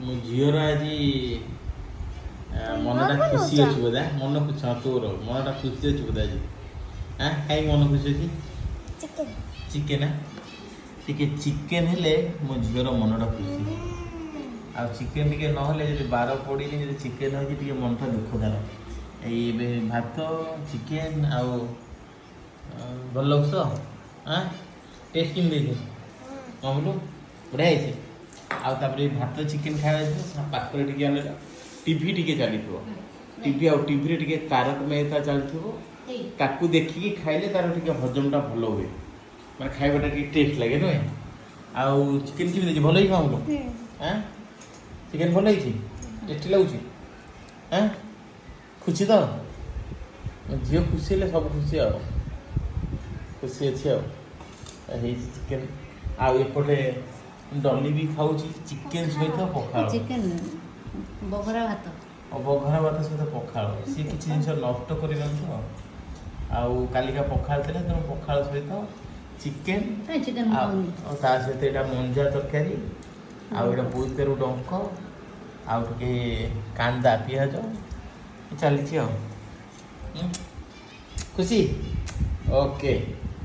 ମୋ ଝିଅର ଆଜି ମନଟା ଖୁସି ଅଛି ବୋଧେ ମନ ଖୁସି ହଁ ତୋର ମନଟା ଖୁସି ଅଛି ବୋଧେ ଆଜି କାହିଁକି ମନ ଖୁସି ଅଛି ଚିକେନ ଟିକେ ଚିକେନ ହେଲେ ମୋ ଝିଅର ମନଟା ଖୁସି ଆଉ ଚିକେନ ଟିକେ ନହେଲେ ଯଦି ବାର ପଡ଼ିନି ଯଦି ଚିକେନ ହେଇଛି ଟିକେ ମନଟା ଦୁଃଖ ତାର ଏଇ ଏବେ ଭାତ ଚିକେନ ଆଉ ଭଲ ଲାଗୁଛ ଟେଷ୍ଟ କେମିତି ଦେଇଛି କ'ଣ ବୋଲୁ ବଢ଼ିଆ ହେଇଛି ଆଉ ତାପରେ ଭାତ ଚିକେନ ଖାଇବା ପାଖରେ ଟିକେ ଆମେ ଟିଭି ଟିକେ ଚାଲିଥିବ ଟିଭି ଆଉ ଟିଭିରେ ଟିକେ ତାରକ ମେହତା ଚାଲିଥିବ ତାକୁ ଦେଖିକି ଖାଇଲେ ତାର ଟିକେ ହଜମଟା ଭଲ ହୁଏ ମାନେ ଖାଇବାଟା ଟିକେ ଟେଷ୍ଟ ଲାଗେ ନୁହେଁ ଆଉ ଚିକେନ କେମିତି ହେଇଛି ଭଲ ହେଇଛି ଆମକୁ ଚିକେନ ଭଲ ହେଇଛି ଟେଷ୍ଟି ଲାଗୁଛି ଖୁସି ତ ଝିଅ ଖୁସି ହେଲେ ସବୁ ଖୁସି ଆଉ ଖୁସି ଅଛି ଆଉ ହେଇଛି ଚିକେନ ଆଉ ଏପଟେ ଡଲି ବି ଖାଉଛି ଚିକେନ ସହିତ ପଖାଳ ବଘରା ଭାତ ବଘରା ଭାତ ସହିତ ପଖାଳ ସିଏ କିଛି ଜିନିଷ ନଷ୍ଟ କରିନାହାନ୍ତି ତ ଆଉ କାଲିକା ପଖାଳ ଥିଲା ତେଣୁ ପଖାଳ ସହିତ ଚିକେନ ଆଉ ତା ସହିତ ଏଇଟା ମଞ୍ଜା ତରକାରୀ ଆଉ ଏଇଟା ବୋଇତାଳୁ ଡଙ୍କ ଆଉ ଟିକେ କାନ୍ଦା ପିଆଜ ଚାଲିଛି ଆଉ ଖୁସି ଓକେ